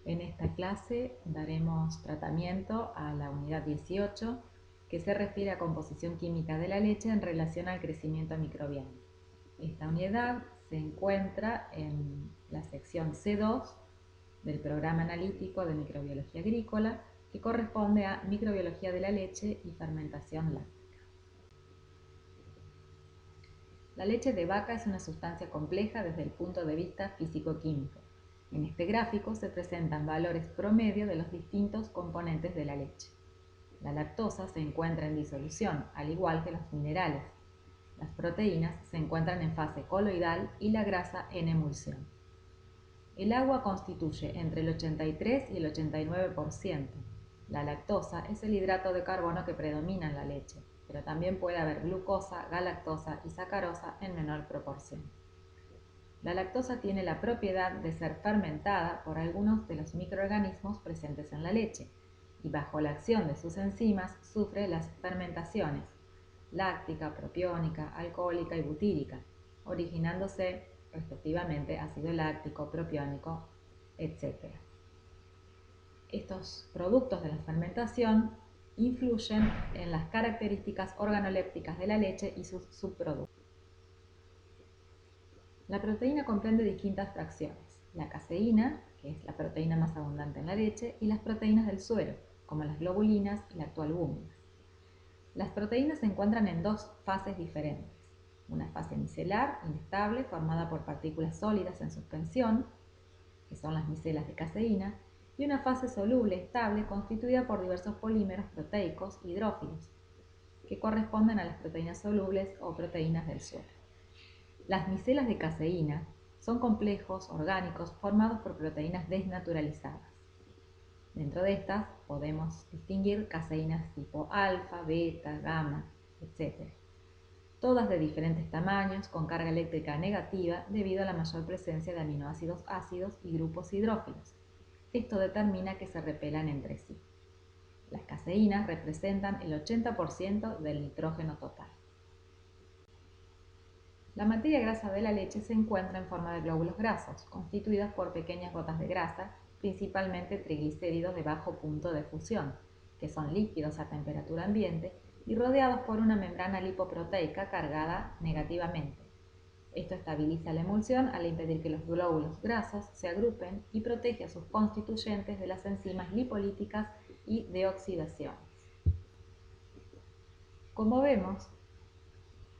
En esta clase daremos tratamiento a la unidad 18, que se refiere a composición química de la leche en relación al crecimiento microbiano. Esta unidad se encuentra en la sección C2 del programa analítico de microbiología agrícola, que corresponde a microbiología de la leche y fermentación láctea. La leche de vaca es una sustancia compleja desde el punto de vista físico-químico. En este gráfico se presentan valores promedio de los distintos componentes de la leche. La lactosa se encuentra en disolución, al igual que los minerales. Las proteínas se encuentran en fase coloidal y la grasa en emulsión. El agua constituye entre el 83 y el 89%. La lactosa es el hidrato de carbono que predomina en la leche, pero también puede haber glucosa, galactosa y sacarosa en menor proporción. La lactosa tiene la propiedad de ser fermentada por algunos de los microorganismos presentes en la leche y bajo la acción de sus enzimas sufre las fermentaciones láctica, propiónica, alcohólica y butírica, originándose respectivamente ácido láctico, propiónico, etc. Estos productos de la fermentación influyen en las características organolépticas de la leche y sus subproductos. La proteína comprende distintas fracciones: la caseína, que es la proteína más abundante en la leche, y las proteínas del suero, como las globulinas y lactoalbúminas. Las proteínas se encuentran en dos fases diferentes: una fase micelar, inestable, formada por partículas sólidas en suspensión, que son las micelas de caseína, y una fase soluble, estable, constituida por diversos polímeros proteicos hidrófilos, que corresponden a las proteínas solubles o proteínas del suero. Las micelas de caseína son complejos orgánicos formados por proteínas desnaturalizadas. Dentro de estas podemos distinguir caseínas tipo alfa, beta, gamma, etc. Todas de diferentes tamaños, con carga eléctrica negativa debido a la mayor presencia de aminoácidos ácidos y grupos hidrófilos. Esto determina que se repelan entre sí. Las caseínas representan el 80% del nitrógeno total. La materia grasa de la leche se encuentra en forma de glóbulos grasos, constituidos por pequeñas gotas de grasa, principalmente triglicéridos de bajo punto de fusión, que son líquidos a temperatura ambiente y rodeados por una membrana lipoproteica cargada negativamente. Esto estabiliza la emulsión al impedir que los glóbulos grasos se agrupen y protege a sus constituyentes de las enzimas lipolíticas y de oxidaciones. Como vemos,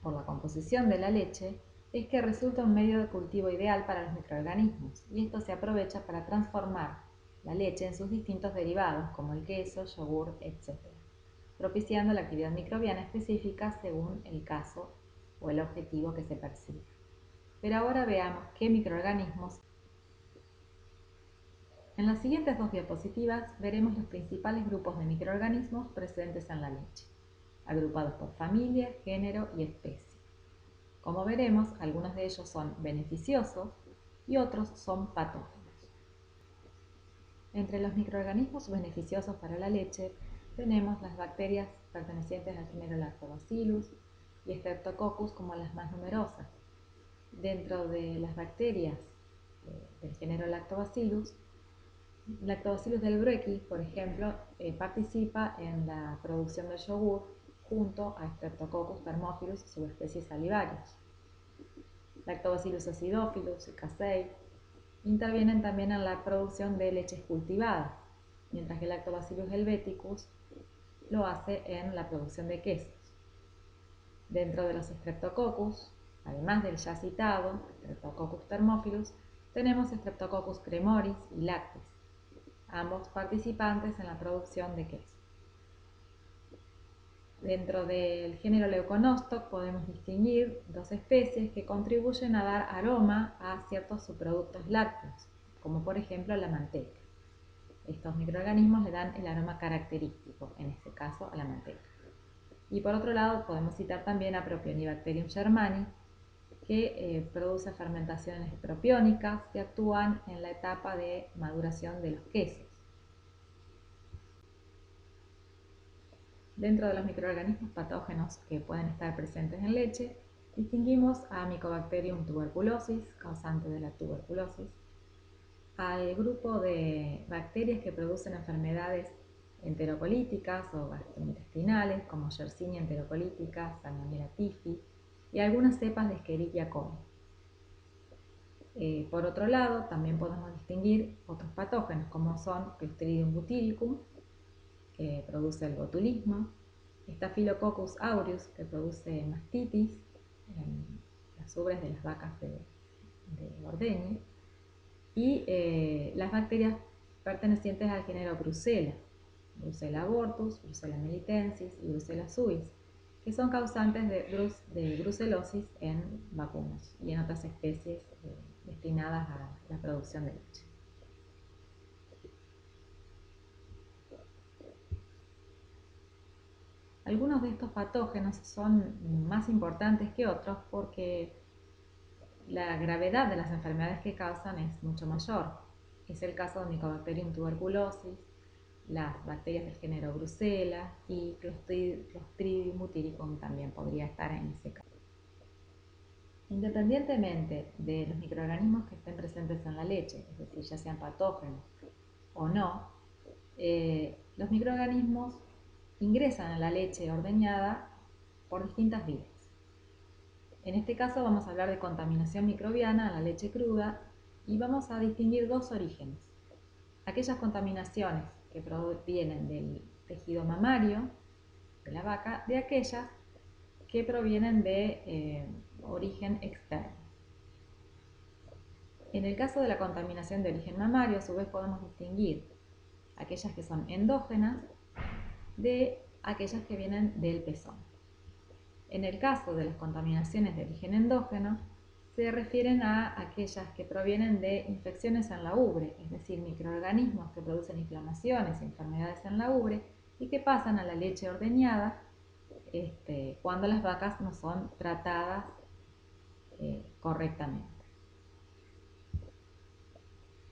por la composición de la leche, es que resulta un medio de cultivo ideal para los microorganismos, y esto se aprovecha para transformar la leche en sus distintos derivados, como el queso, yogur, etc., propiciando la actividad microbiana específica según el caso o el objetivo que se persigue. Pero ahora veamos qué microorganismos. En las siguientes dos diapositivas veremos los principales grupos de microorganismos presentes en la leche, agrupados por familia, género y especie. Como veremos, algunos de ellos son beneficiosos y otros son patógenos. Entre los microorganismos beneficiosos para la leche tenemos las bacterias pertenecientes al género Lactobacillus y Streptococcus como las más numerosas. Dentro de las bacterias del género Lactobacillus delbrueckii, por ejemplo, participa en la producción del yogur junto a Streptococcus thermophilus, subespecies salivarios. Lactobacillus acidophilus y casei intervienen también en la producción de leches cultivadas, mientras que Lactobacillus helveticus lo hace en la producción de quesos. Dentro de los Streptococcus, además del ya citado Streptococcus thermophilus, tenemos Streptococcus cremoris y lactis, ambos participantes en la producción de queso. Dentro del género Leuconostoc podemos distinguir dos especies que contribuyen a dar aroma a ciertos subproductos lácteos, como por ejemplo la manteca. Estos microorganismos le dan el aroma característico, en este caso a la manteca. Y por otro lado podemos citar también a Propionibacterium germani, que produce fermentaciones propiónicas que actúan en la etapa de maduración de los quesos. Dentro de los microorganismos patógenos que pueden estar presentes en leche, distinguimos a Mycobacterium tuberculosis, causante de la tuberculosis, al grupo de bacterias que producen enfermedades enterocolíticas o gastrointestinales como Yersinia enterocolítica, Salmonella typhi y algunas cepas de Escherichia coli. Por otro lado, también podemos distinguir otros patógenos como son Clostridium butyricum, que produce el botulismo, Staphylococcus aureus, que produce mastitis en las ubres de las vacas de ordeñe, y las bacterias pertenecientes al género Brucella, Brucella abortus, Brucella melitensis y Brucella suis, que son causantes de brucelosis en vacunos y en otras especies destinadas a la producción de leche. Algunos de estos patógenos son más importantes que otros porque la gravedad de las enfermedades que causan es mucho mayor. Es el caso de Mycobacterium tuberculosis, las bacterias del género Brucella y Clostridium butyricum también podría estar en ese caso. Independientemente de los microorganismos que estén presentes en la leche, es decir, ya sean patógenos o no, los microorganismos ingresan a la leche ordeñada por distintas vías. En este caso vamos a hablar de contaminación microbiana a la leche cruda y vamos a distinguir dos orígenes. Aquellas contaminaciones que provienen del tejido mamario de la vaca, de aquellas que provienen de origen externo. En el caso de la contaminación de origen mamario, a su vez podemos distinguir aquellas que son endógenas de aquellas que vienen del pezón. En el caso de las contaminaciones de origen endógeno, se refieren a aquellas que provienen de infecciones en la ubre, es decir, microorganismos que producen inflamaciones y enfermedades en la ubre y que pasan a la leche ordeñada cuando las vacas no son tratadas correctamente.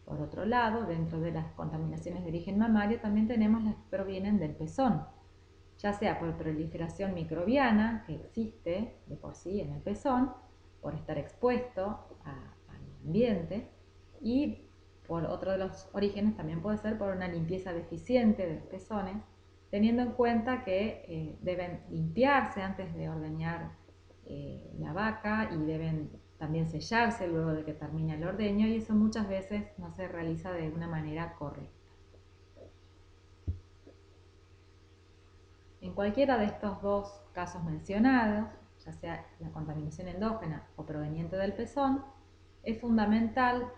Por otro lado, dentro de las contaminaciones de origen mamario también tenemos las que provienen del pezón, ya sea por proliferación microbiana que existe de por sí en el pezón, por estar expuesto al ambiente, y por otro de los orígenes también puede ser por una limpieza deficiente de los pezones, teniendo en cuenta que deben limpiarse antes de ordeñar la vaca y deben también sellarse luego de que termine el ordeño, y eso muchas veces no se realiza de una manera correcta. En cualquiera de estos dos casos mencionados, ya sea la contaminación endógena o proveniente del pezón, es fundamental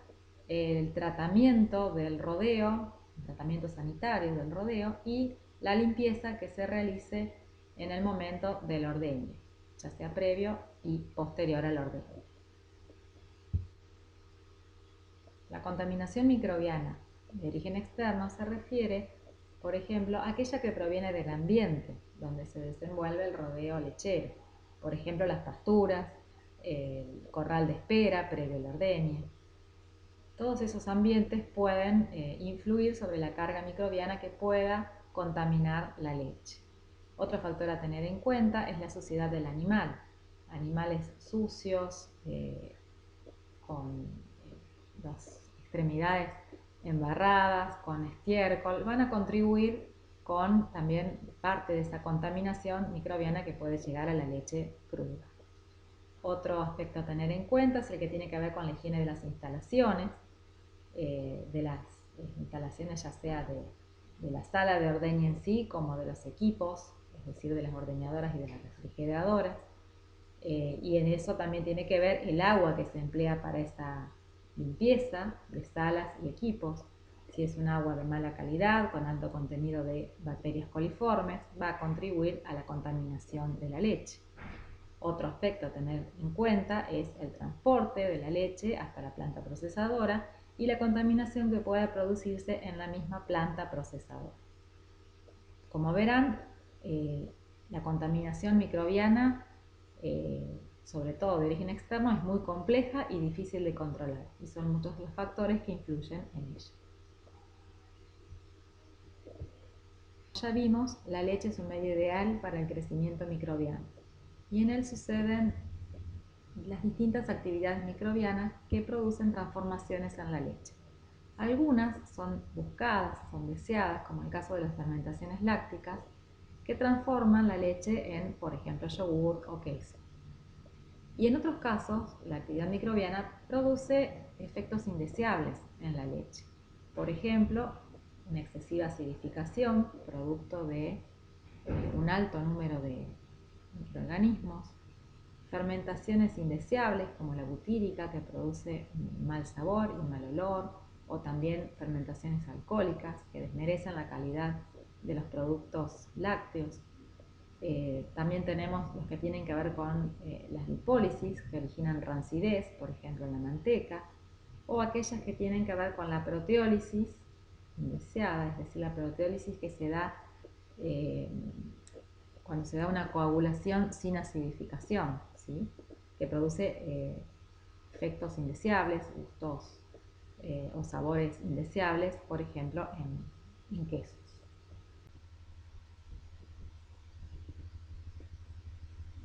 el tratamiento del rodeo, el tratamiento sanitario del rodeo y la limpieza que se realice en el momento del ordeño, ya sea previo y posterior al ordeño. La contaminación microbiana de origen externo se refiere, por ejemplo, a aquella que proviene del ambiente donde se desenvuelve el rodeo lechero, por ejemplo, las pasturas, el corral de espera previo al ordeño. Todos esos ambientes pueden influir sobre la carga microbiana que pueda contaminar la leche. Otro factor a tener en cuenta es la suciedad del animal. Animales sucios, con las extremidades embarradas, con estiércol, van a contribuir con también parte de esa contaminación microbiana que puede llegar a la leche cruda. Otro aspecto a tener en cuenta es el que tiene que ver con la higiene de las instalaciones, ya sea de la sala de ordeño en sí, como de los equipos, es decir, de las ordeñadoras y de las refrigeradoras. Y en eso también tiene que ver el agua que se emplea para esta limpieza de salas y equipos. Si es un agua de mala calidad, con alto contenido de bacterias coliformes, va a contribuir a la contaminación de la leche. Otro aspecto a tener en cuenta es el transporte de la leche hasta la planta procesadora y la contaminación que pueda producirse en la misma planta procesadora. Como verán, la contaminación microbiana, sobre todo de origen externo, es muy compleja y difícil de controlar, y son muchos los factores que influyen en ella. Ya vimos, la leche es un medio ideal para el crecimiento microbiano, y en él suceden las distintas actividades microbianas que producen transformaciones en la leche. Algunas son buscadas, son deseadas, como el caso de las fermentaciones lácticas, que transforman la leche en, por ejemplo, yogur o queso. Y en otros casos, la actividad microbiana produce efectos indeseables en la leche. Por ejemplo, una excesiva acidificación, producto de un alto número de microorganismos, fermentaciones indeseables como la butírica, que produce un mal sabor y un mal olor, o también fermentaciones alcohólicas que desmerecen la calidad de los productos lácteos. También tenemos los que tienen que ver con las lipólisis, que originan rancidez, por ejemplo en la manteca, o aquellas que tienen que ver con la proteólisis indeseada, es decir, la proteólisis que se da cuando se da una coagulación sin acidificación, ¿sí? Que produce efectos indeseables, gustos o sabores indeseables, por ejemplo en quesos.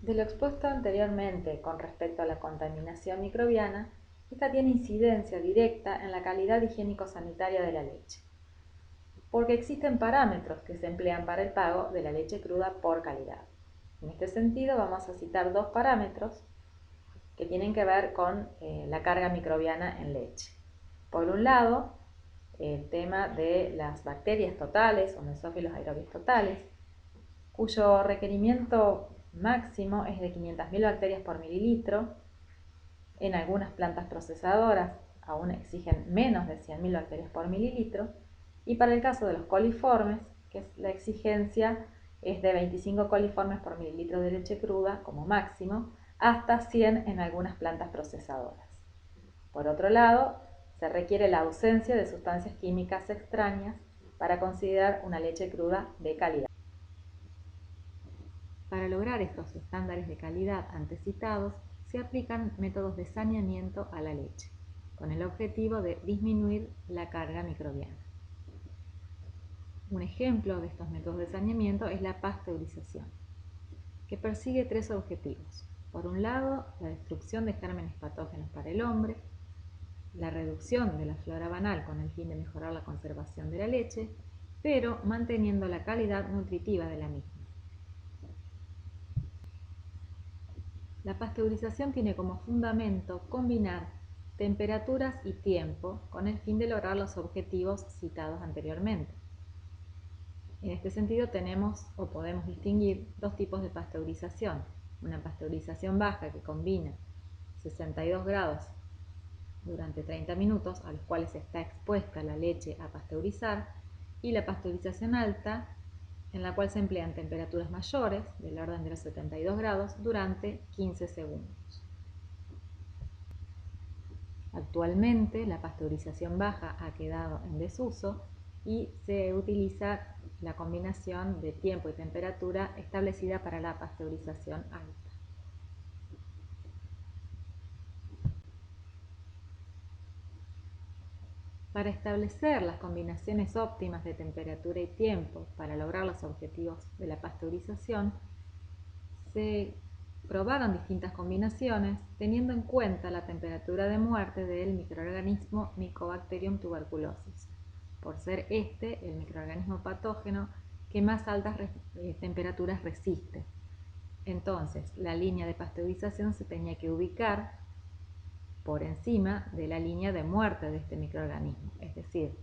De lo expuesto anteriormente con respecto a la contaminación microbiana, esta tiene incidencia directa en la calidad higiénico-sanitaria de la leche, porque existen parámetros que se emplean para el pago de la leche cruda por calidad. En este sentido vamos a citar dos parámetros que tienen que ver con la carga microbiana en leche. Por un lado, el tema de las bacterias totales o mesófilos aerobios totales, cuyo requerimiento máximo es de 500.000 bacterias por mililitro. En algunas plantas procesadoras aún exigen menos de 100.000 bacterias por mililitro. Y para el caso de los coliformes, que es la exigencia es de 25 coliformes por mililitro de leche cruda como máximo, hasta 100 en algunas plantas procesadoras. Por otro lado, se requiere la ausencia de sustancias químicas extrañas para considerar una leche cruda de calidad. Para lograr estos estándares de calidad antes citados, se aplican métodos de saneamiento a la leche, con el objetivo de disminuir la carga microbiana. Un ejemplo de estos métodos de saneamiento es la pasteurización, que persigue tres objetivos. Por un lado, la destrucción de gérmenes patógenos para el hombre, la reducción de la flora banal con el fin de mejorar la conservación de la leche, pero manteniendo la calidad nutritiva de la misma. La pasteurización tiene como fundamento combinar temperaturas y tiempo con el fin de lograr los objetivos citados anteriormente. En este sentido tenemos o podemos distinguir dos tipos de pasteurización. Una pasteurización baja que combina 62 grados durante 30 minutos, a los cuales está expuesta la leche a pasteurizar, y la pasteurización alta, en la cual se emplean temperaturas mayores, del orden de los 72 grados, durante 15 segundos. Actualmente la pasteurización baja ha quedado en desuso y se utiliza la combinación de tiempo y temperatura establecida para la pasteurización alta. Para establecer las combinaciones óptimas de temperatura y tiempo para lograr los objetivos de la pasteurización, se probaron distintas combinaciones teniendo en cuenta la temperatura de muerte del microorganismo Mycobacterium tuberculosis, por ser este el microorganismo patógeno que más altas temperaturas resiste. Entonces, la línea de pasteurización se tenía que ubicar por encima de la línea de muerte de este microorganismo, es decir,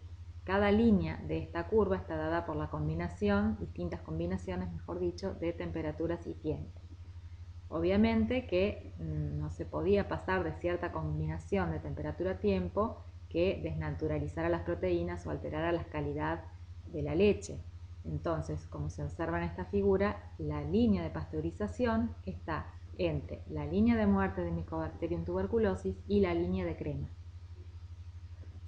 cada línea de esta curva está dada por la combinación, distintas combinaciones, mejor dicho, de temperaturas y tiempo. Obviamente que no se podía pasar de cierta combinación de temperatura-tiempo que desnaturalizara las proteínas o alterara la calidad de la leche. Entonces, como se observa en esta figura, la línea de pasteurización está entre la línea de muerte de Mycobacterium tuberculosis y la línea de crema.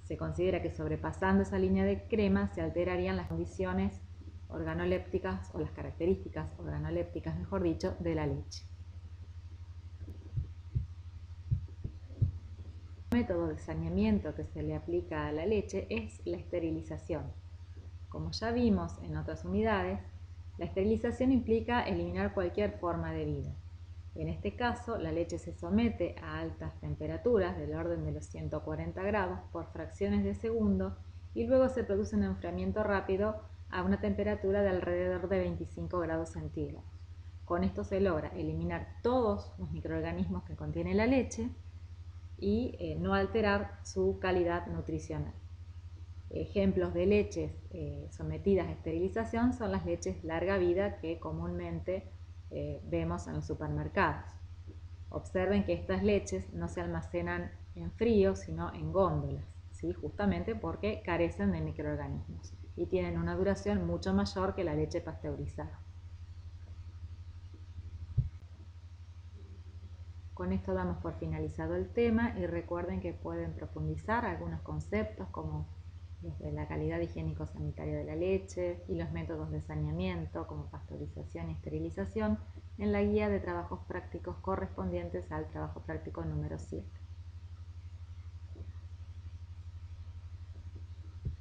Se considera que sobrepasando esa línea de crema se alterarían las condiciones organolépticas o las características organolépticas, mejor dicho, de la leche. El método de saneamiento que se le aplica a la leche es la esterilización. Como ya vimos en otras unidades, la esterilización implica eliminar cualquier forma de vida. En este caso, la leche se somete a altas temperaturas del orden de los 140 grados por fracciones de segundo y luego se produce un enfriamiento rápido a una temperatura de alrededor de 25 grados centígrados. Con esto se logra eliminar todos los microorganismos que contiene la leche y no alterar su calidad nutricional. Ejemplos de leches sometidas a esterilización son las leches larga vida que comúnmente vemos en los supermercados. Observen que estas leches no se almacenan en frío, sino en góndolas, ¿sí? Justamente porque carecen de microorganismos y tienen una duración mucho mayor que la leche pasteurizada. Con esto damos por finalizado el tema y recuerden que pueden profundizar algunos conceptos como los de la calidad higiénico-sanitaria de la leche y los métodos de saneamiento como pasteurización y esterilización en la guía de trabajos prácticos correspondientes al trabajo práctico número 7.